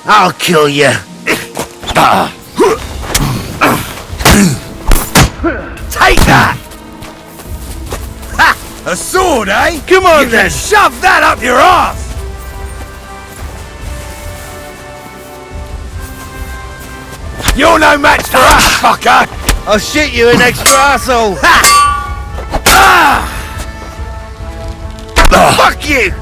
I'll kill you. Take that! Ha! A sword, eh? Come on, you then. Can shove that up your ass! You're no match for us, fucker! I'll shoot you an extra arsehole. Fuck you!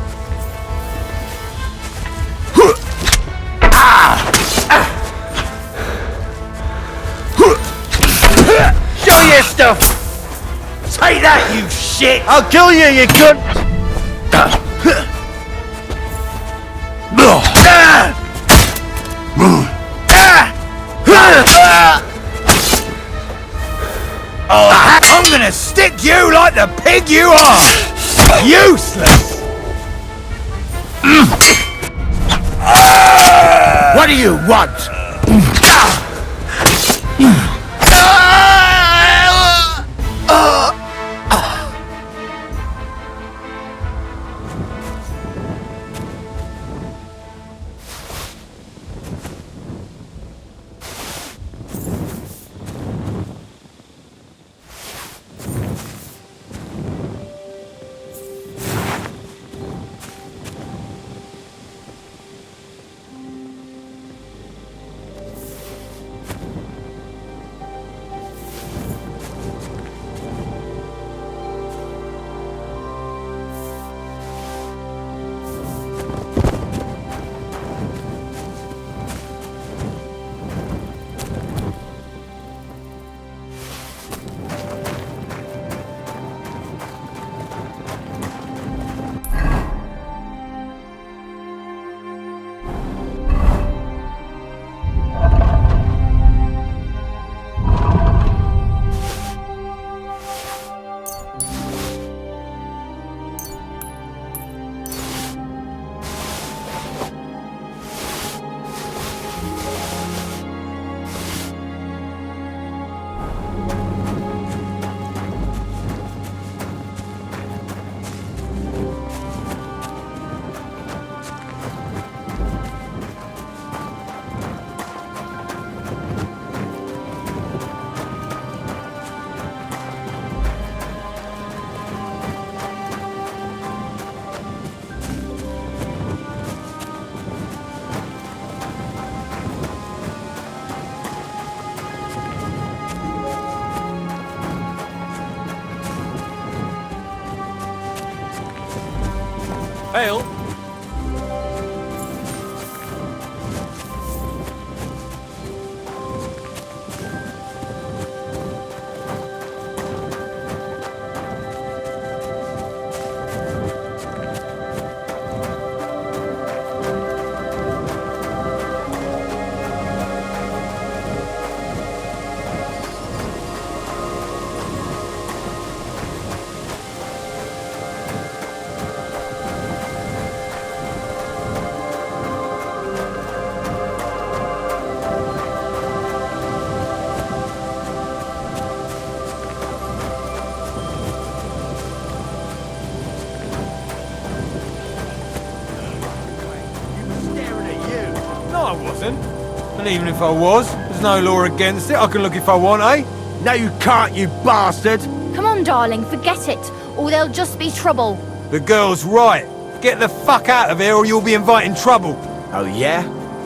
Show me your stuff! Take that, you shit! I'll kill you, you cunt! I'm gonna stick you like the pig you are! Useless! What do you want? Ale? I wasn't. And even if I was, there's no law against it. I can look if I want, eh? No, you can't, you bastard! Come on, darling, forget it, or there'll just be trouble. The girl's right. Get the fuck out of here or you'll be inviting trouble. Oh, yeah?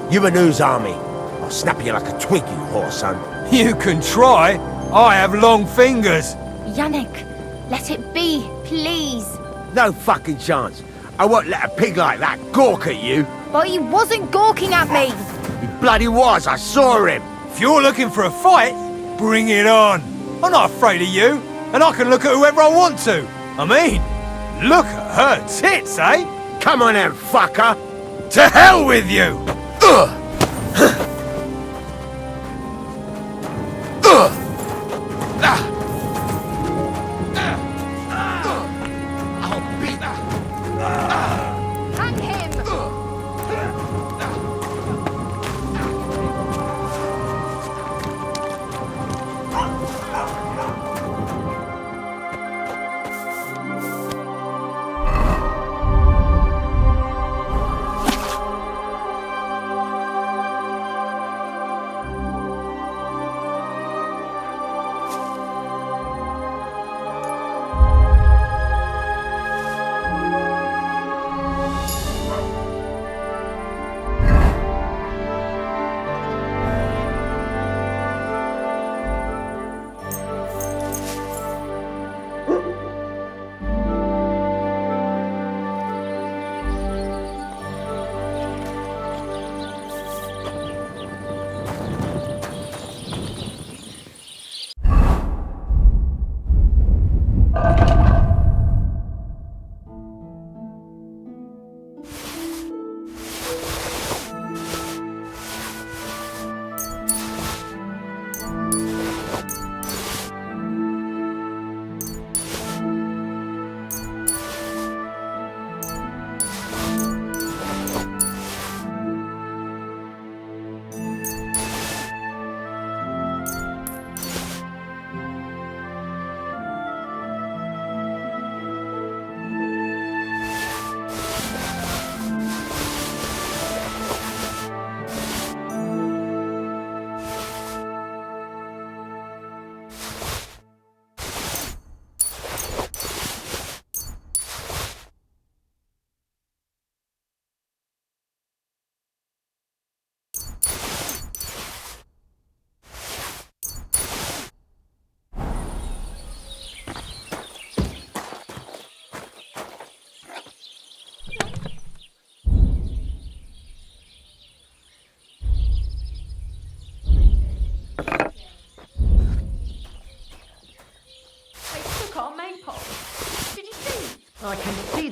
You and whose army? I'll snap you like a Twinkie, whoreson. You can try. I have long fingers. Yannick, let it be, please. No fucking chance. I won't let a pig like that gawk at you. But he wasn't gawking at me. He bloody was, I saw him. If you're looking for a fight, bring it on. I'm not afraid of you, and I can look at whoever I want to. I mean, look at her tits, eh? Come on then, fucker. To hell with you! Hang him!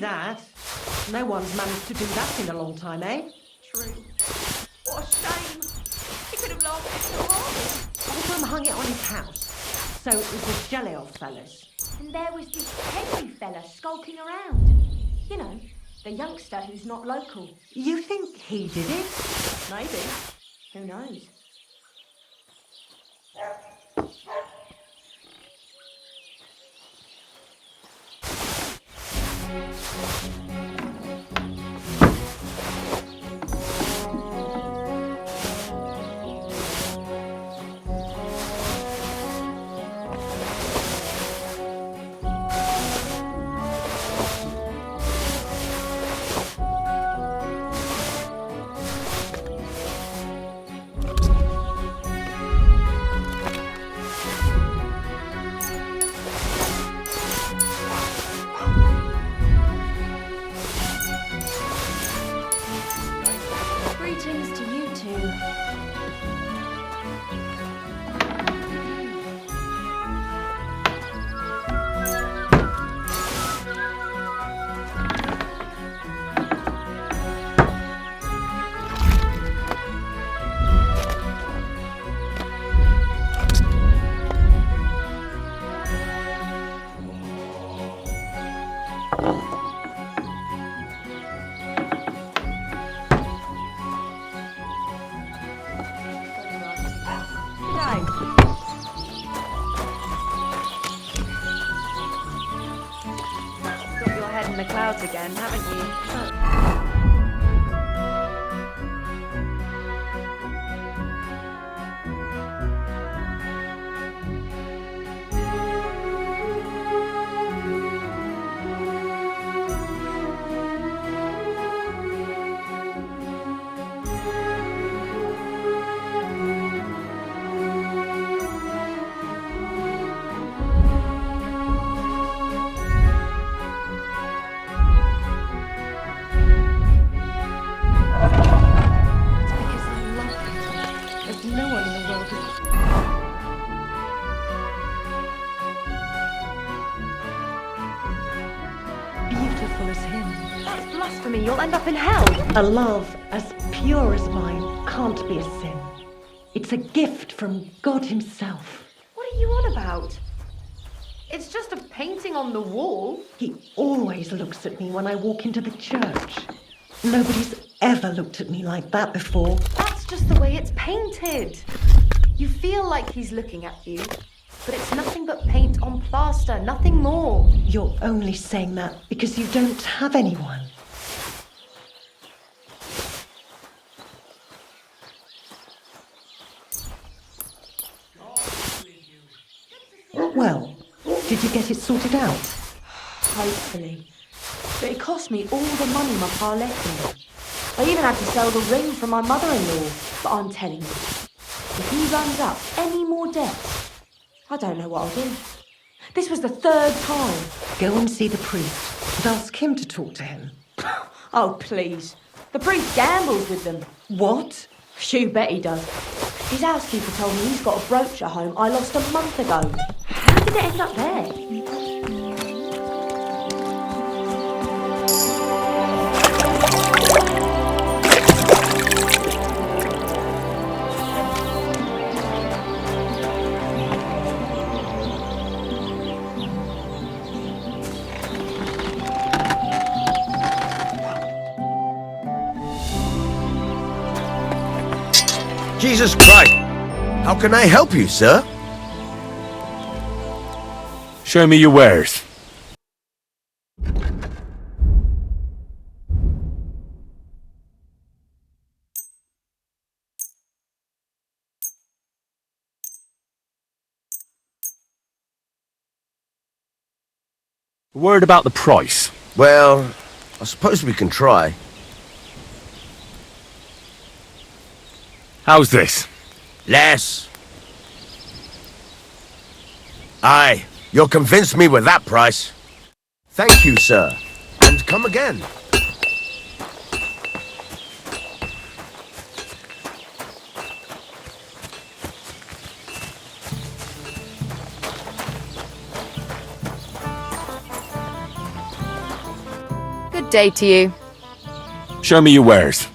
that. No one's managed to do that in a long time, eh? True. What a shame. He could have lasted so long. Oldham hung it on his house. So it was the Jelly fellas. And there was this Henry fella skulking around. You know, the youngster who's not local. You think he did it? Maybe. Who knows? Greetings to you two. Got your head in the clouds again, haven't you? Because I love him. There's no one in the world as beautiful as him. That's blasphemy. You'll end up in hell. A love as pure as mine can't be a sin. It's a gift from God himself. What are you on about? It's just a painting on the wall. He always looks at me when I walk into the church. Nobody's ever looked at me like that before. That's just the way it's painted. You feel like he's looking at you, but it's nothing but paint on plaster, nothing more. You're only saying that because you don't have anyone. Well, did you get it sorted out? Hopefully. But it cost me all the money my pa left me. I even had to sell the ring from my mother-in-law. But I'm telling you, if he runs up any more debts, I don't know what I'll do. This was the third time. Go and see the priest and ask him to talk to him. Oh, please. The priest gambles with them. What? You bet he does. His housekeeper told me he's got a brooch at home I lost a month ago. How did it end up there? Jesus Christ! How can I help you, sir? Show me your wares. Word about the price. Well, I suppose we can try. How's this? Less. Aye, you'll convince me with that price. Thank you, sir. And come again. Good day to you. Show me your wares.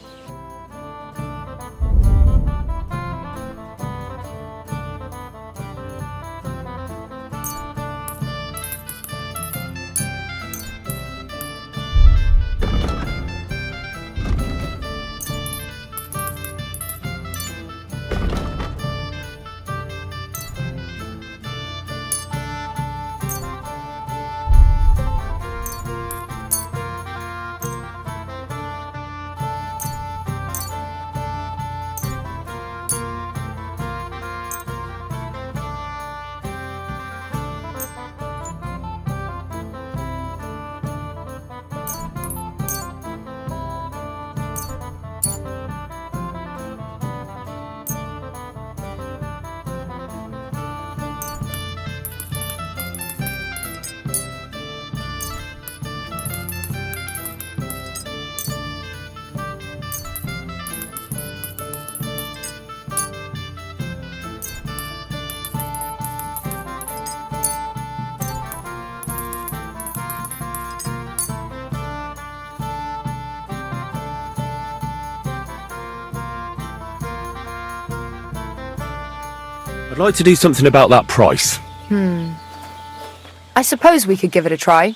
I'd like to do something about that price. I suppose we could give it a try.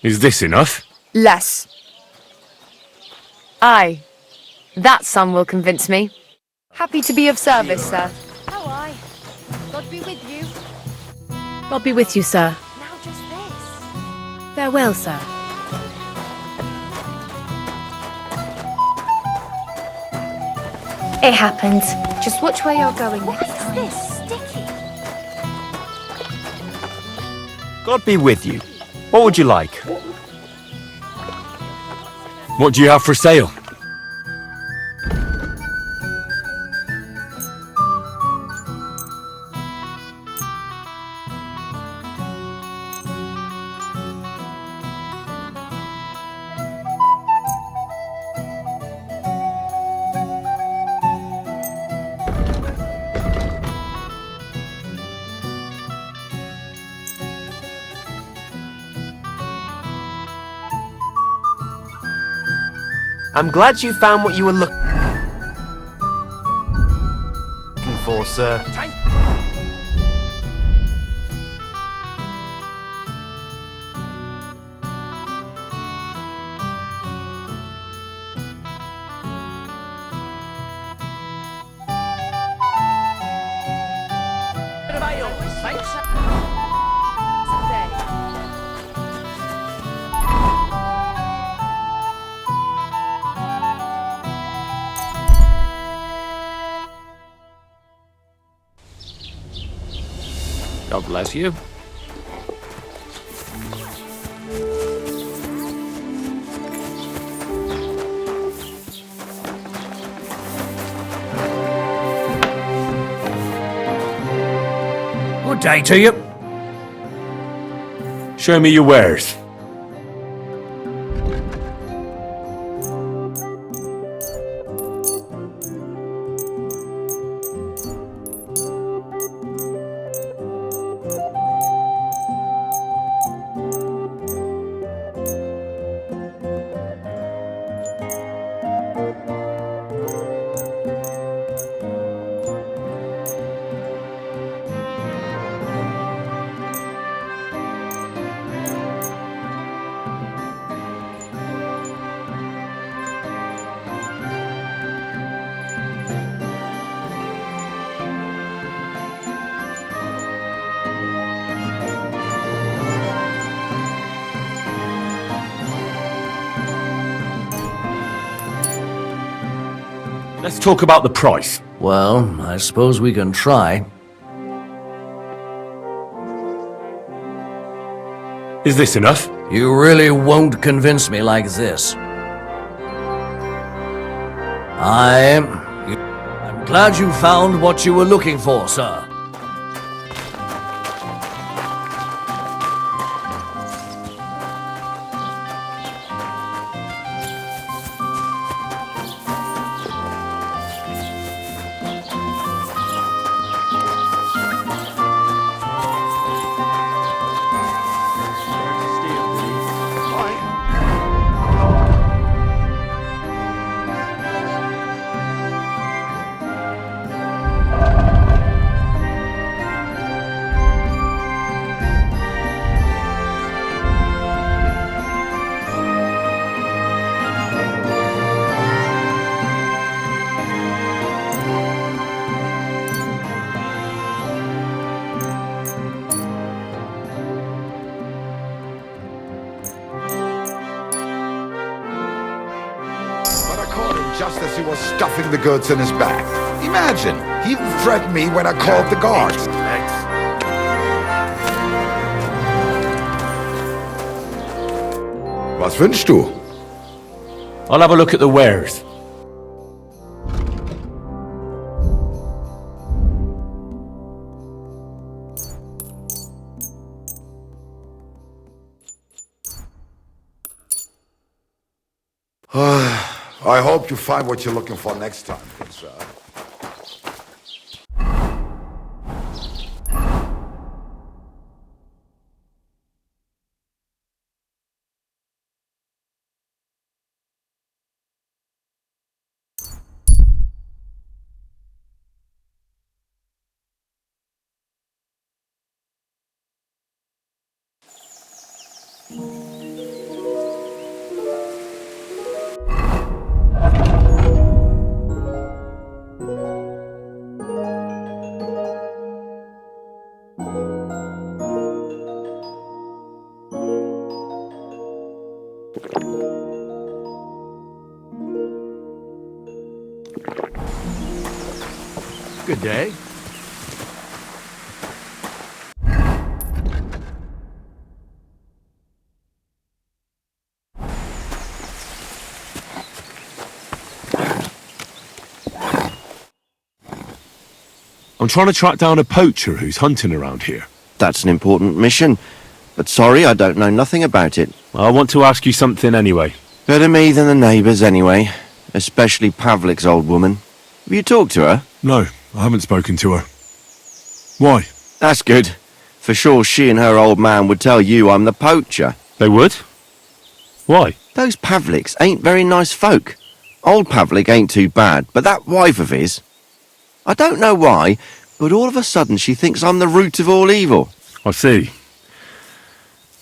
Is this enough? Less. Aye. That sum will convince me. Happy to be of service, sir. Oh, aye. God be with you. God be with you, sir. Now just this. Farewell, sir. It happens. Just watch where you're going next time. What is this? Sticky. God be with you. What would you like? What do you have for sale? I'm glad you found what you were looking for, sir. God bless you. Good day to you. Show me your wares. Let's talk about the price. Well, I suppose we can try. Is this enough? You really won't convince me like this. I'm glad you found what you were looking for, sir. just as he was stuffing the goods in his bag. Imagine, he even threatened me when I called the guards. Thanks. Was wünschst du? I'll have a look at the wares. I hope you find what you're looking for next time, good sir. Good day. I'm trying to track down a poacher who's hunting around here. That's an important mission. But sorry, I don't know nothing about it. I want to ask you something anyway. Better me than the neighbours anyway. Especially Pavlik's old woman. Have you talked to her? No, I haven't spoken to her. Why? That's good. For sure she and her old man would tell you I'm the poacher. They would? Why? Those Pavliks ain't very nice folk. Old Pavlik ain't too bad, but that wife of his... I don't know why, but all of a sudden she thinks I'm the root of all evil. I see.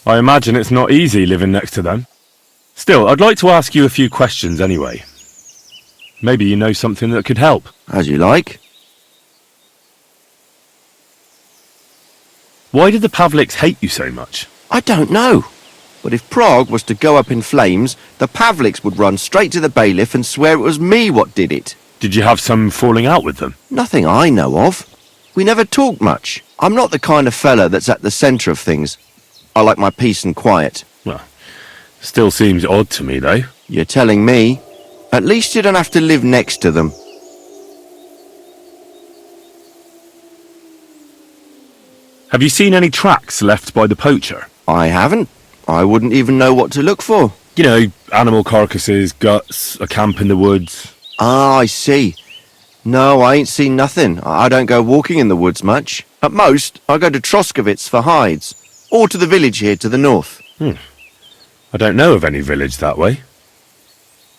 I imagine it's not easy living next to them. Still, I'd like to ask you a few questions anyway. Maybe you know something that could help. As you like. Why did the Pavliks hate you so much? I don't know. But if Prague was to go up in flames, the Pavliks would run straight to the bailiff and swear it was me what did it. Did you have some falling out with them? Nothing I know of. We never talk much. I'm not the kind of fella that's at the centre of things. I like my peace and quiet. Well, still seems odd to me, though. You're telling me? At least you don't have to live next to them. Have you seen any tracks left by the poacher? I haven't. I wouldn't even know what to look for. You know, animal carcasses, guts, a camp in the woods. Ah, I see. No, I ain't seen nothing. I don't go walking in the woods much. At most, I go to Troskovitz for hides. Or to the village here to the north. I don't know of any village that way.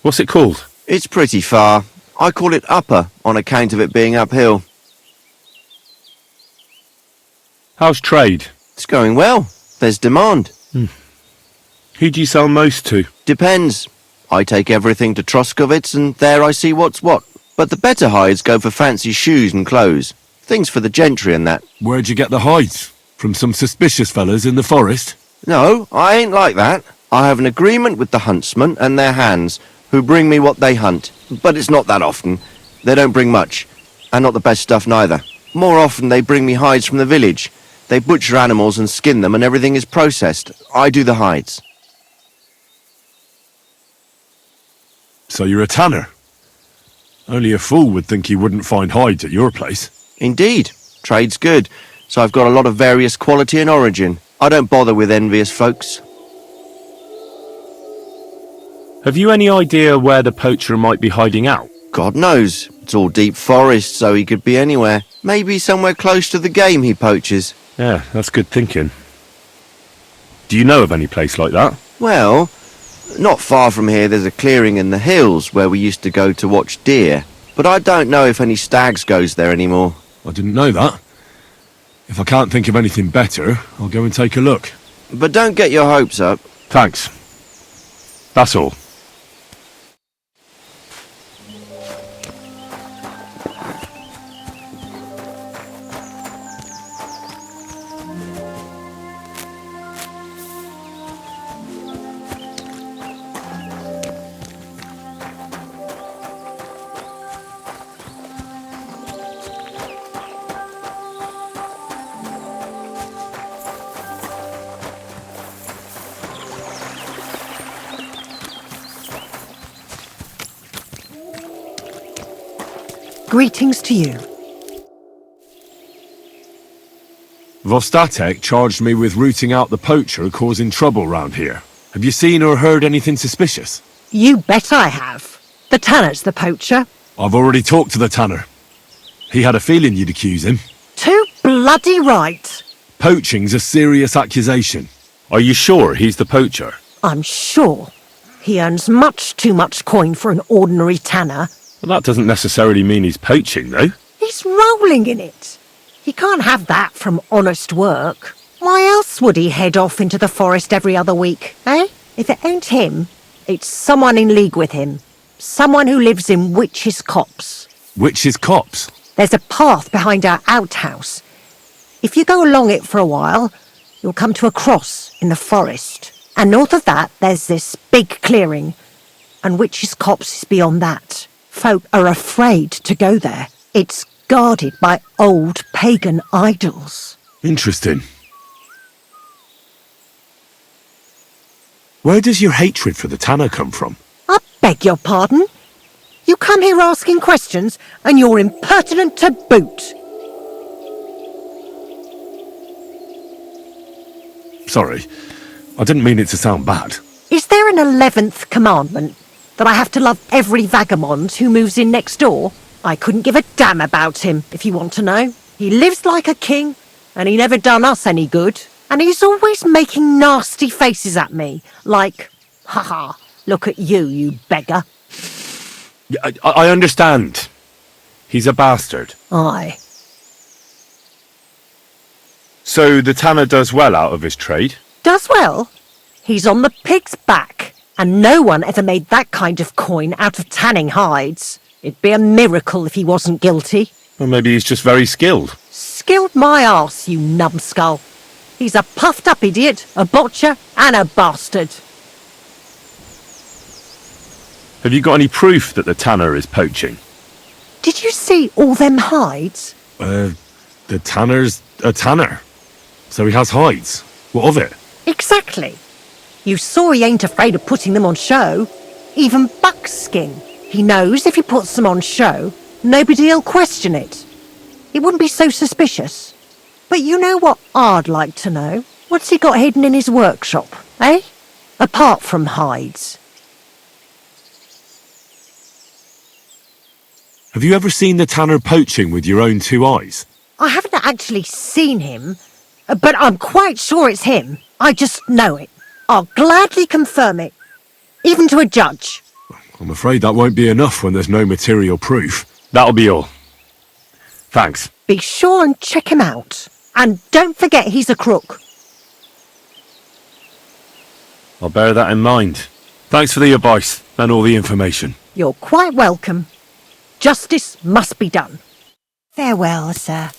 What's it called? It's pretty far. I call it Upper, on account of it being uphill. How's trade? It's going well. There's demand. Who do you sell most to? Depends. I take everything to Troskovitz and there I see what's what. But the better hides go for fancy shoes and clothes. Things for the gentry and that. Where'd you get the hides? From some suspicious fellas in the forest? No, I ain't like that. I have an agreement with the huntsmen and their hands, who bring me what they hunt. But it's not that often. They don't bring much. And not the best stuff neither. More often they bring me hides from the village. They butcher animals and skin them and everything is processed. I do the hides. So you're a tanner? Only a fool would think you wouldn't find hides at your place. Indeed. Trade's good. So I've got a lot of various quality and origin. I don't bother with envious folks. Have you any idea where the poacher might be hiding out? God knows. It's all deep forest, so he could be anywhere. Maybe somewhere close to the game he poaches. Yeah, that's good thinking. Do you know of any place like that? Well, not far from here there's a clearing in the hills where we used to go to watch deer. But I don't know if any stags goes there anymore. I didn't know that. If I can't think of anything better, I'll go and take a look. But don't get your hopes up. Thanks. That's all. Greetings to you. Vostatek charged me with rooting out the poacher causing trouble round here. Have you seen or heard anything suspicious? You bet I have. The tanner's the poacher. I've already talked to the tanner. He had a feeling you'd accuse him. Too bloody right. Poaching's a serious accusation. Are you sure he's the poacher? I'm sure. He earns much too much coin for an ordinary tanner. Well, that doesn't necessarily mean he's poaching, though. He's rolling in it. He can't have that from honest work. Why else would he head off into the forest every other week, eh? If it ain't him, it's someone in league with him. Someone who lives in Witch's Copse. Witch's Copse? There's a path behind our outhouse. If you go along it for a while, you'll come to a cross in the forest. And north of that, there's this big clearing. And Witch's Copse is beyond that. Folk are afraid to go there. It's guarded by old pagan idols. Interesting. Where does your hatred for the tanner come from? I beg your pardon? You come here asking questions, and you're impertinent to boot. Sorry, I didn't mean it to sound bad. Is there an 11th commandment? That I have to love every vagabond who moves in next door? I couldn't give a damn about him, if you want to know. He lives like a king, and he never done us any good. And he's always making nasty faces at me, like, haha, look at you, you beggar. I understand. He's a bastard. Aye. So the tanner does well out of his trade? Does well. He's on the pig's back, and no one ever made that kind of coin out of tanning hides. It'd be a miracle if he wasn't guilty. Or maybe he's just very skilled. Skilled my arse, you numbskull. He's a puffed-up idiot, a botcher, and a bastard. Have you got any proof that the tanner is poaching? Did you see all them hides? The tanner's a tanner. So he has hides. What of it? Exactly. You saw he ain't afraid of putting them on show. Even buckskin. He knows if he puts them on show, nobody'll question it. It wouldn't be so suspicious. But you know what I'd like to know? What's he got hidden in his workshop, eh? Apart from hides. Have you ever seen the tanner poaching with your own two eyes? I haven't actually seen him, but I'm quite sure it's him. I just know it. I'll gladly confirm it, even to a judge. I'm afraid that won't be enough when there's no material proof. That'll be all. Thanks. Be sure and check him out. And don't forget he's a crook. I'll bear that in mind. Thanks for the advice and all the information. You're quite welcome. Justice must be done. Farewell, sir.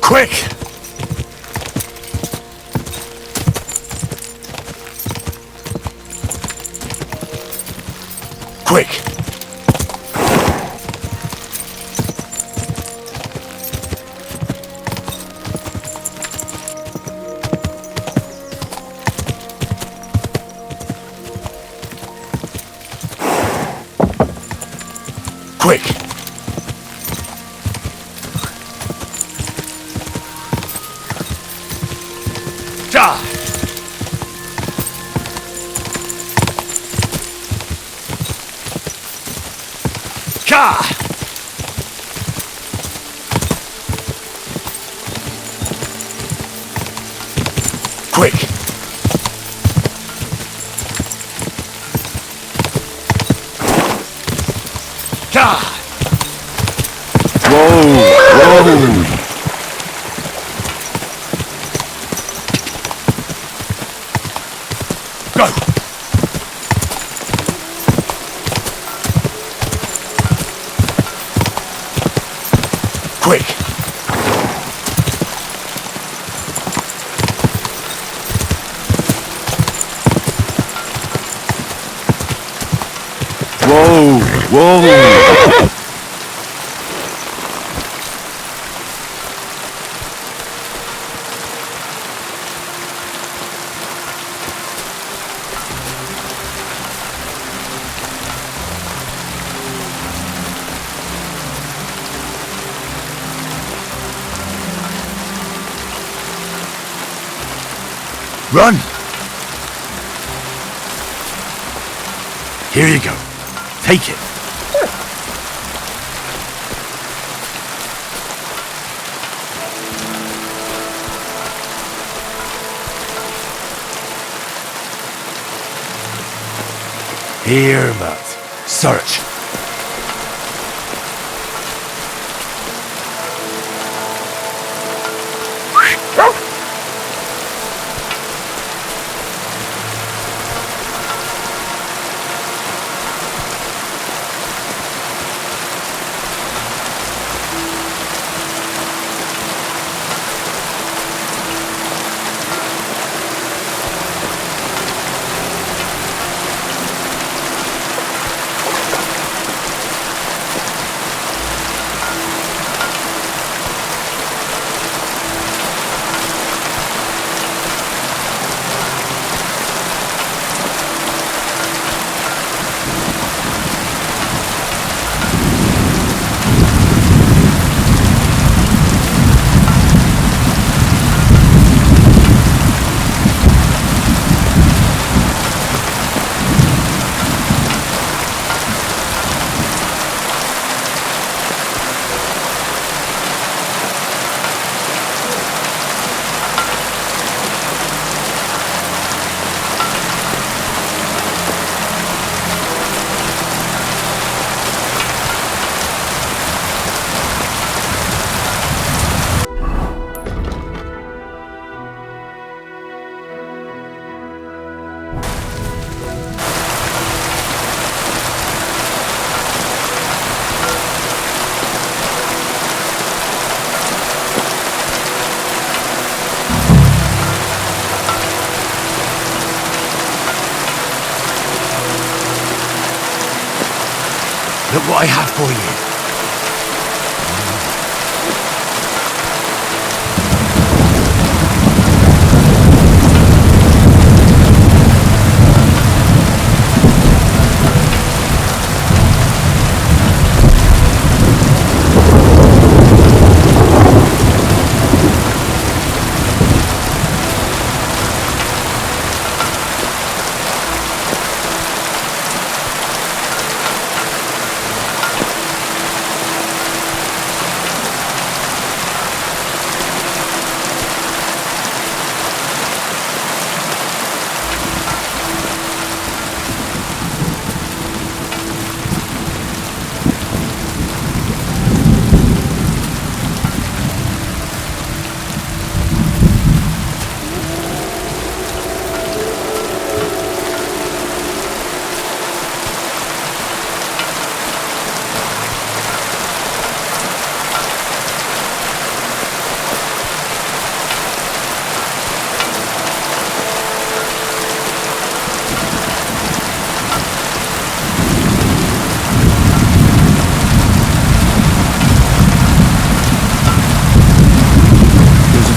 Quick! Quick! Quick! Ja! Ka! Quick! Ka! Whoa! Whoa! Whoa! Run! Here you go. Take it. Here, Matt. Search. Look what I have for you.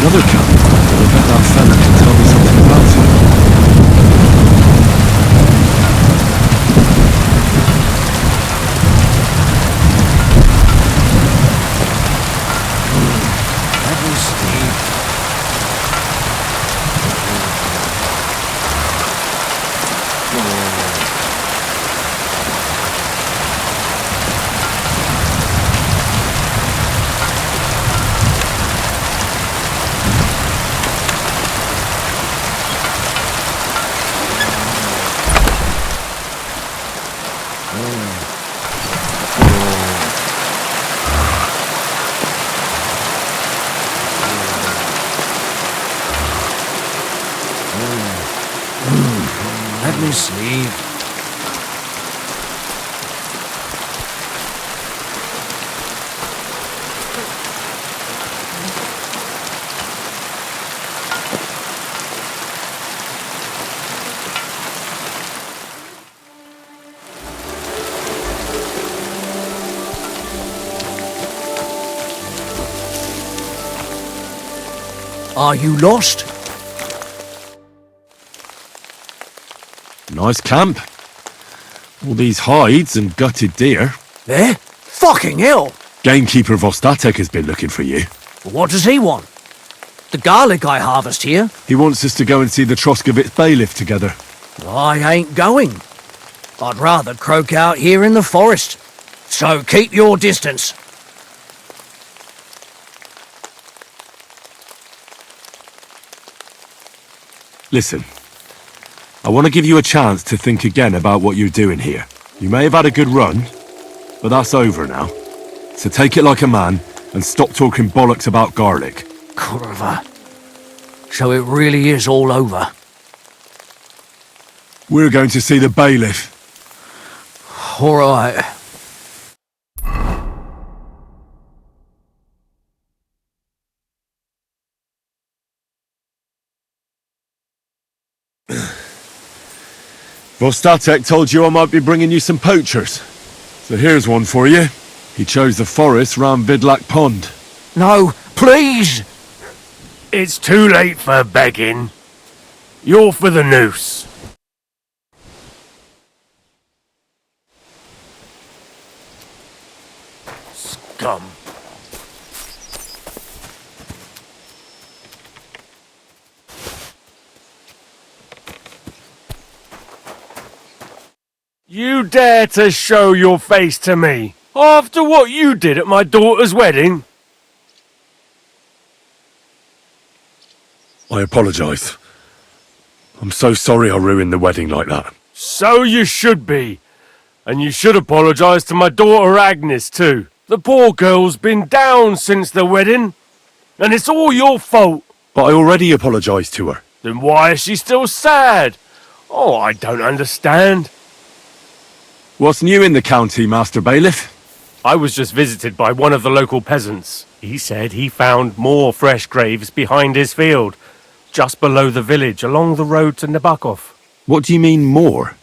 Another cup. I bet that fella can tell me something about it. Let me see. Let me see. Are you lost? Nice camp. All these hides and gutted deer. Eh? Fucking hell! Gamekeeper Vostatek has been looking for you. What does he want? The garlic I harvest here? He wants us to go and see the Troskovitz bailiff together. I ain't going. I'd rather croak out here in the forest. So keep your distance. Listen, I want to give you a chance to think again about what you're doing here. You may have had a good run, but that's over now. So take it like a man and stop talking bollocks about garlic. Kurva. So it really is all over. We're going to see the bailiff. All right. Vostatek told you I might be bringing you some poachers. So here's one for you. He chose the forest round Vidlak Pond. No, please! It's too late for begging. You're for the noose. Scum. You dare to show your face to me after what you did at my daughter's wedding? I apologise. I'm so sorry I ruined the wedding like that. So you should be. And you should apologise to my daughter Agnes too. The poor girl's been down since the wedding. And it's all your fault. But I already apologised to her. Then why is she still sad? Oh, I don't understand. What's new in the county, Master Bailiff? I was just visited by one of the local peasants. He said he found more fresh graves behind his field, just below the village, along the road to Nabokov. What do you mean, more?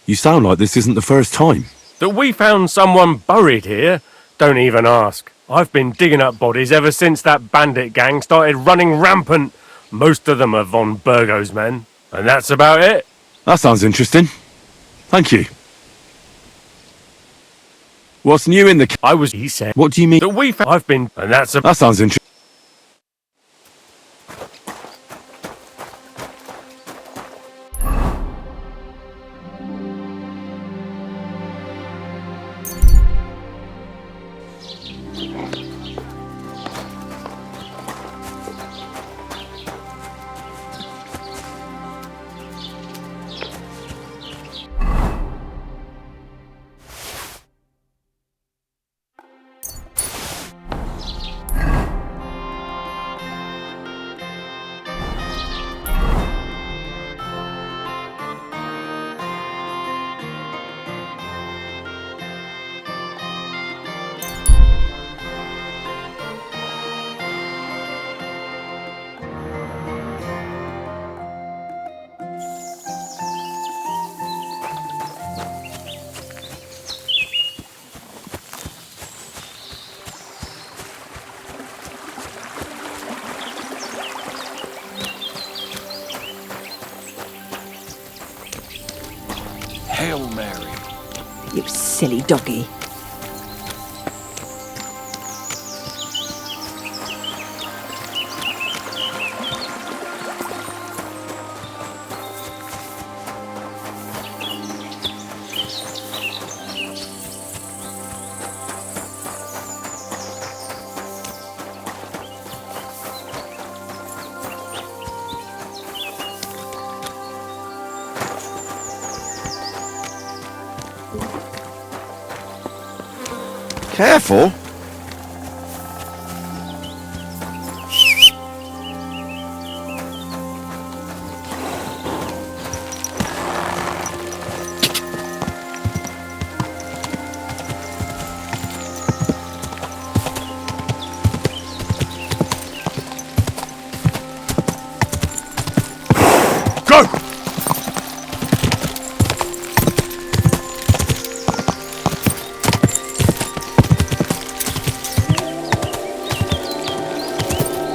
You sound like this isn't the first time. That we found someone buried here? Don't even ask. I've been digging up bodies ever since that bandit gang started running rampant. Most of them are von Burgo's men. And that's about it. That sounds interesting. Thank you. What's new in the... He said... What do you mean? That we found... I've been... And that's That sounds interesting. Hail Mary. You silly doggy. Careful. Go!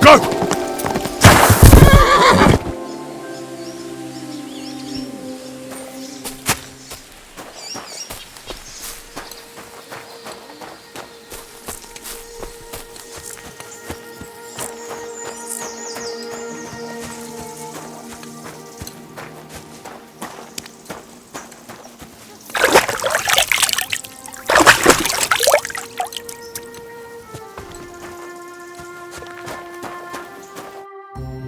Go!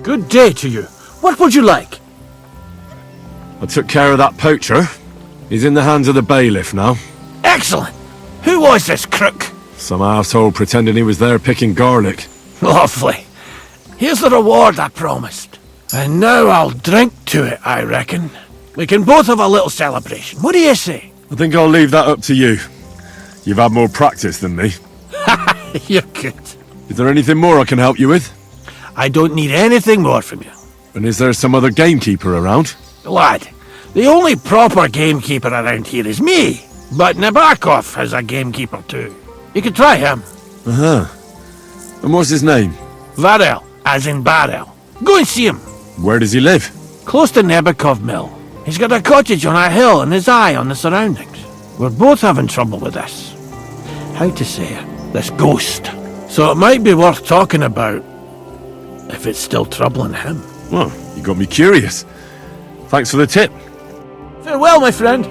Good day to you. What would you like? I took care of that poacher. He's in the hands of the bailiff now. Excellent. Who was this crook? Some arsehole pretending he was there picking garlic. Lovely. Here's the reward I promised. And now I'll drink to it, I reckon. We can both have a little celebration. What do you say? I think I'll leave that up to you. You've had more practice than me. You're good. Is there anything more I can help you with? I don't need anything more from you. And is there some other gamekeeper around? Lad, the only proper gamekeeper around here is me. But Nabokov has a gamekeeper too. You could try him. Uh-huh. And what's his name? Varel, as in barrel. Go and see him. Where does he live? Close to Nabokov Mill. He's got a cottage on a hill and his eye on the surroundings. We're both having trouble with this. How to say it? This ghost. So it might be worth talking about if it's still troubling him. Well, you got me curious. Thanks for the tip. Farewell, my friend.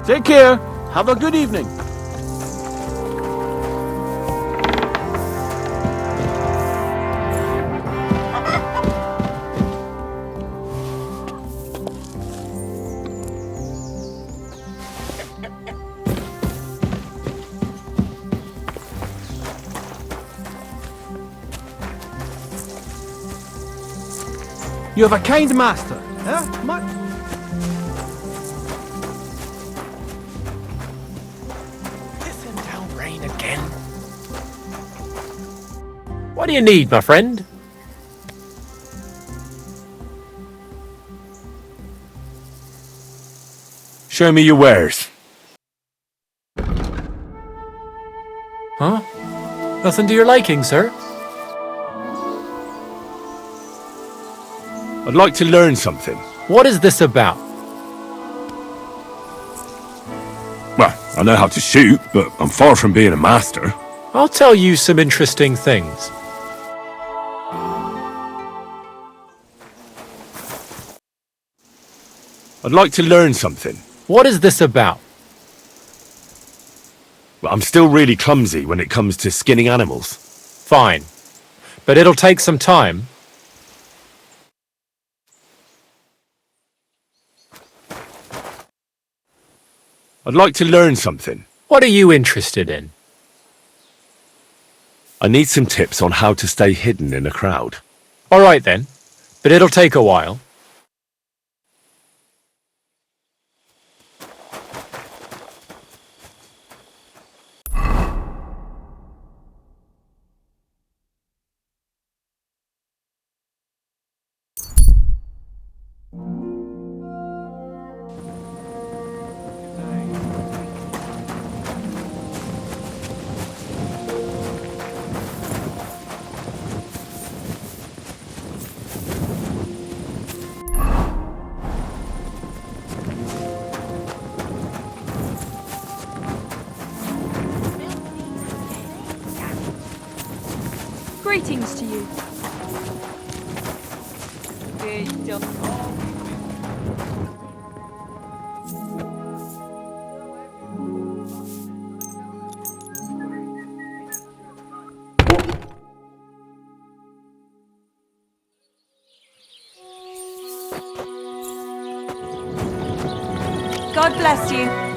Take care. Have a good evening. You have a kind master, eh? Listen down, rain again. What do you need, my friend? Show me your wares. Huh? Nothing to your liking, sir? I'd like to learn something. What is this about? Well, I know how to shoot, but I'm far from being a master. I'll tell you some interesting things. I'd like to learn something. What is this about? Well, I'm still really clumsy when it comes to skinning animals. Fine. But it'll take some time. I'd like to learn something. What are you interested in? I need some tips on how to stay hidden in a crowd. All right then. But it'll take a while. Greetings to you. God bless you.